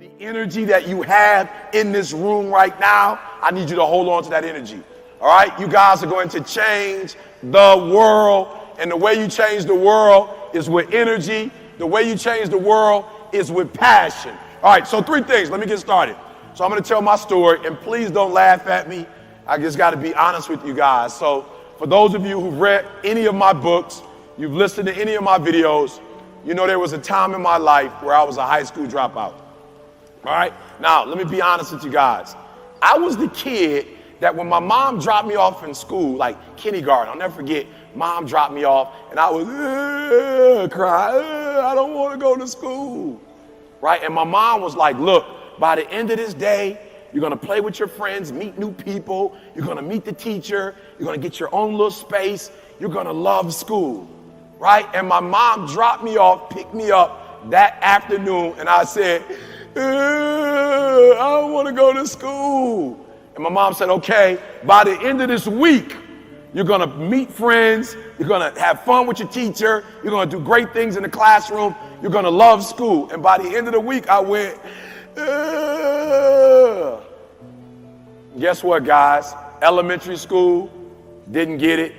The energy that you have in this room right now, I need you to hold on to that energy. All right? You guys are going to change the world. And the way you change the world is with energy. The way you change the world is with passion. All right, so 3 things. Let me get started. So I'm going to tell my story, and please don't laugh at me. I just got to be honest with you guys. So for those of you who've read any of my books, you've listened to any of my videos, you know there was a time in my life where I was a high school dropout. All right? Now, let me be honest with you guys. I was the kid that when my mom dropped me off in school, like kindergarten, I'll never forget, mom dropped me off, and I was crying, I don't want to go to school. Right? And my mom was like, look, by the end of this day, you're going to play with your friends, meet new people, you're going to meet the teacher, you're going to get your own little space, you're going to love school. Right? And my mom dropped me off, picked me up that afternoon, and I said, I don't want to go to school. And my mom said, okay, by the end of this week, you're going to meet friends, you're going to have fun with your teacher, you're going to do great things in the classroom, you're going to love school. And by the end of the week, I went, Guess what, guys? Elementary school, didn't get it.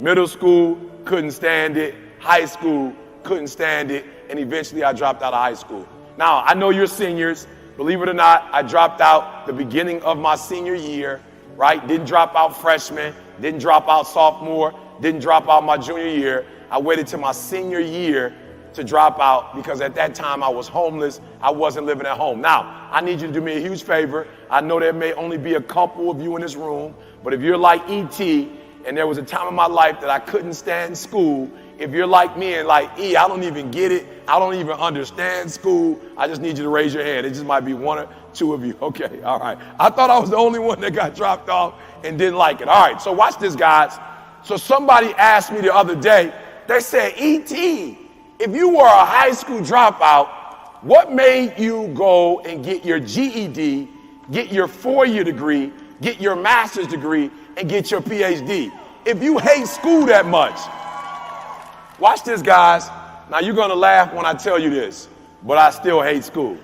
Middle school, couldn't stand it. High school, couldn't stand it. And eventually I dropped out of high school. Now, I know you're seniors. Believe it or not, I dropped out the beginning of my senior year, right? Didn't drop out freshman, didn't drop out sophomore, didn't drop out my junior year. I waited till my senior year to drop out because at that time I was homeless. I wasn't living at home. Now, I need you to do me a huge favor. I know there may only be a couple of you in this room, but if you're like E.T. and there was a time in my life that I couldn't stand school, if you're like me and like E, I don't even get it. I don't even understand school. I just need you to raise your hand. It just might be 1 or 2 of you. Okay, all right. I thought I was the only one that got dropped off and didn't like it. All right, so watch this, guys. So somebody asked me the other day, they said, E.T., if you were a high school dropout, what made you go and get your GED, get your 4-year degree, get your master's degree, and get your PhD? If you hate school that much. Watch this, guys. Now, you're going to laugh when I tell you this, but I still hate school.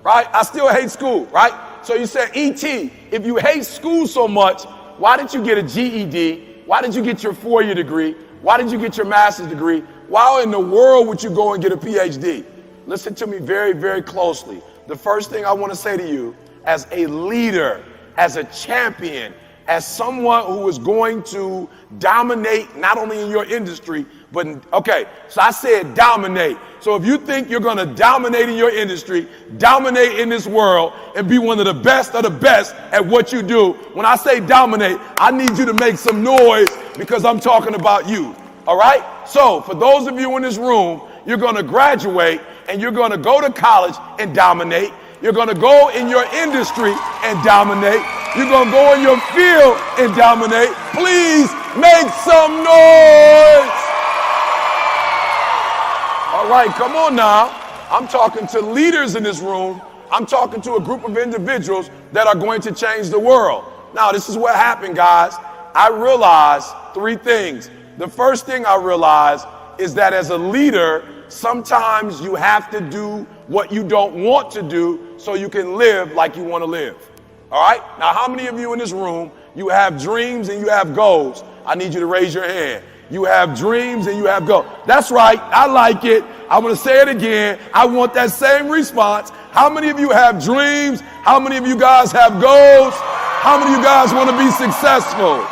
Right? I still hate school, right? So you said, E.T., if you hate school so much, why did you get a GED? Why did you get your 4-year degree? Why did you get your master's degree? Why in the world would you go and get a PhD? Listen to me very, very closely. The first thing I want to say to you, as a leader, as a champion, as someone who is going to dominate not only in your industry, but okay, so I said dominate. So if you think you're going to dominate in your industry, dominate in this world, and be one of the best at what you do, when I say dominate, I need you to make some noise because I'm talking about you. All right? So for those of you in this room, you're going to graduate and you're going to go to college and dominate. You're going to go in your industry and dominate. You're going to go in your field and dominate. Please make some noise. All right, come on now. I'm talking to leaders in this room. I'm talking to a group of individuals that are going to change the world. Now, this is what happened, guys. I realized 3 things. The first thing I realized is that as a leader, sometimes you have to do what you don't want to do so you can live like you want to live. All right? Now, how many of you in this room, you have dreams and you have goals? I need you to raise your hand. You have dreams and you have goals. That's right. I like it. I'm going to say it again. I want that same response. How many of you have dreams? How many of you guys have goals? How many of you guys want to be successful?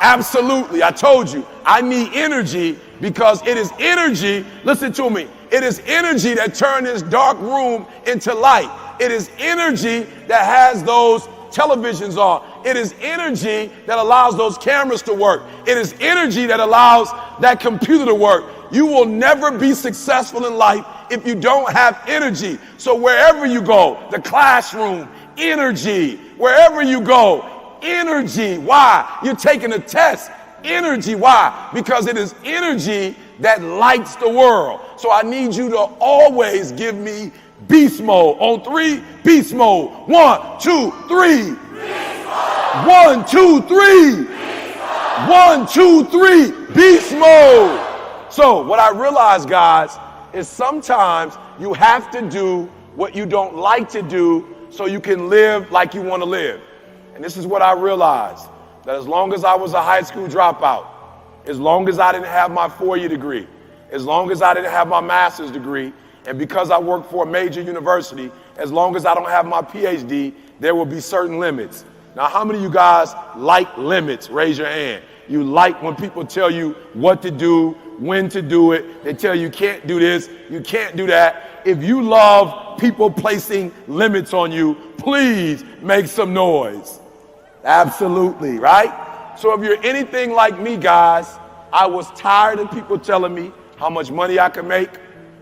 Absolutely. I told you, I need energy because it is energy. Listen to me. It is energy that turns this dark room into light. It is energy that has those televisions on. It is energy that allows those cameras to work. It is energy that allows that computer to work. You will never be successful in life if you don't have energy. So wherever you go, the classroom, energy. Wherever you go, energy. Why? You're taking a test. Energy. Why? Because it is energy that lights the world. So I need you to always give me beast mode. On 3, beast mode. 1, 2, 3. Beast mode. 1, 2, 3. Beast mode. 1, 2, 3. Beast mode. So what I realized, guys, is sometimes you have to do what you don't like to do so you can live like you want to live. And this is what I realized, that as long as I was a high school dropout, as long as I didn't have my 4-year degree, as long as I didn't have my master's degree, and because I work for a major university, as long as I don't have my PhD, there will be certain limits. Now, how many of you guys like limits? Raise your hand. You like when people tell you what to do, when to do it. They tell you can't do this, you can't do that. If you love people placing limits on you, please make some noise. Absolutely, right? So if you're anything like me, guys, I was tired of people telling me how much money I could make.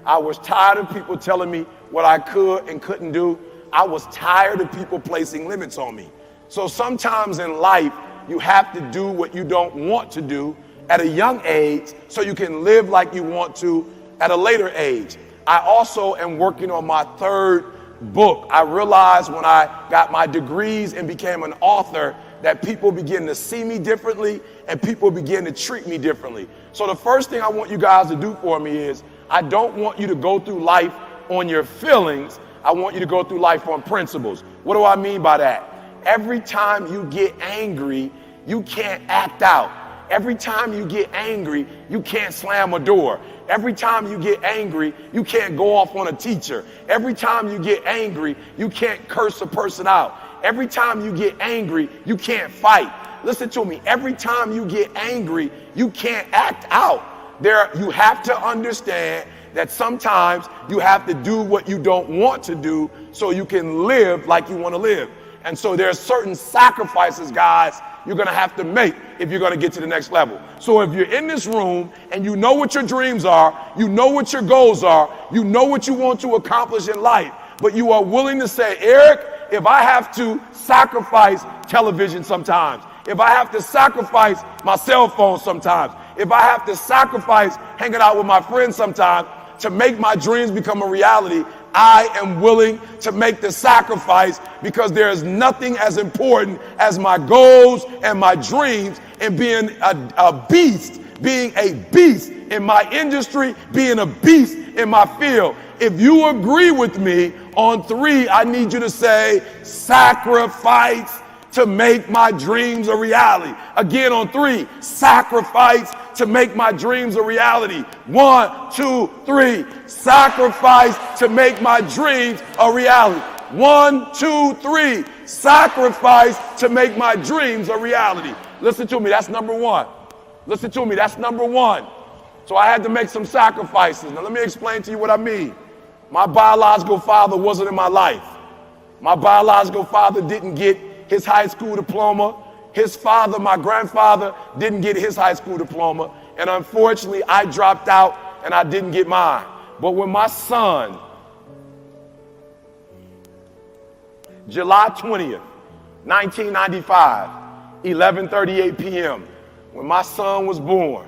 I was tired of people telling me what I could and couldn't do. I was tired of people placing limits on me. So sometimes in life, you have to do what you don't want to do at a young age so you can live like you want to at a later age. I also am working on my 3rd book. I realized when I got my degrees and became an author that people begin to see me differently and people begin to treat me differently. So the first thing I want you guys to do for me is, I don't want you to go through life on your feelings. I want you to go through life on principles. What do I mean by that? Every time you get angry, you can't act out. Every time you get angry, you can't slam a door. Every time you get angry, you can't go off on a teacher. Every time you get angry, you can't curse a person out. Every time you get angry, you can't fight. Listen to me. Every time you get angry, you can't act out. You have to understand that sometimes you have to do what you don't want to do so you can live like you want to live. And so there are certain sacrifices, guys, you're going to have to make if you're going to get to the next level. So if you're in this room and you know what your dreams are, you know what your goals are, you know what you want to accomplish in life, but you are willing to say, Eric, if I have to sacrifice television sometimes, if I have to sacrifice my cell phone sometimes, if I have to sacrifice hanging out with my friends sometimes to make my dreams become a reality, I am willing to make the sacrifice, because there is nothing as important as my goals and my dreams, and being a beast in my industry, being a beast in my field. If you agree with me on 3, I need you to say, sacrifice to make my dreams a reality. Again on 3, sacrifice to make my dreams a reality. 1, 2, 3, sacrifice to make my dreams a reality. 1, 2, 3, sacrifice to make my dreams a reality. Listen to me, that's number 1. Listen to me, that's number 1. So I had to make some sacrifices. Now let me explain to you what I mean. My biological father wasn't in my life. My biological father didn't get his high school diploma. His father, my grandfather, didn't get his high school diploma. And unfortunately, I dropped out and I didn't get mine. But when my son, July 20th, 1995, 11:38 p.m., when my son was born,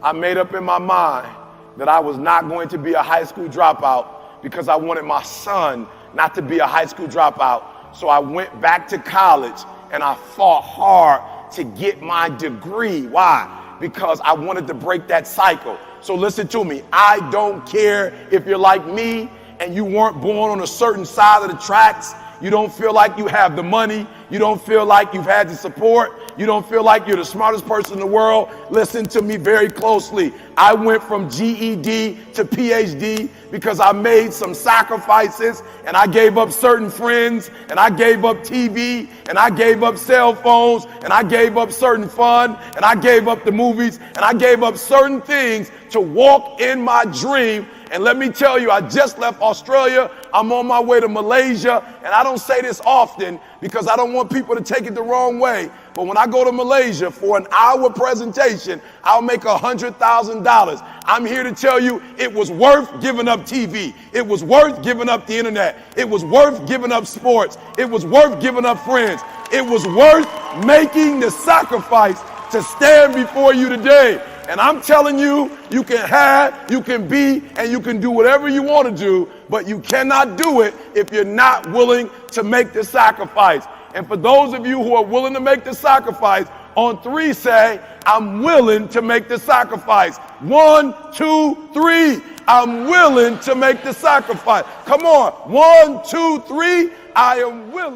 I made up in my mind that I was not going to be a high school dropout, because I wanted my son not to be a high school dropout. So I went back to college and I fought hard to get my degree. Why? Because I wanted to break that cycle. So listen to me. I don't care if you're like me and you weren't born on a certain side of the tracks. You don't feel like you have the money. You don't feel like you've had the support. You don't feel like you're the smartest person in the world. Listen to me very closely. I went from GED to PhD because I made some sacrifices, and I gave up certain friends, and I gave up TV, and I gave up cell phones, and I gave up certain fun, and I gave up the movies, and I gave up certain things to walk in my dream. And let me tell you, I just left Australia. I'm on my way to Malaysia. And I don't say this often because I don't want people to take it the wrong way. But when I go to Malaysia for an hour presentation, I'll make $100,000. I'm here to tell you it was worth giving up TV. It was worth giving up the internet. It was worth giving up sports. It was worth giving up friends. It was worth making the sacrifice to stand before you today. And I'm telling you, you can have, you can be, and you can do whatever you want to do, but you cannot do it if you're not willing to make the sacrifice. And for those of you who are willing to make the sacrifice, on 3 say, I'm willing to make the sacrifice. 1, 2, 3. I'm willing to make the sacrifice. Come on. 1, 2, 3. I am willing.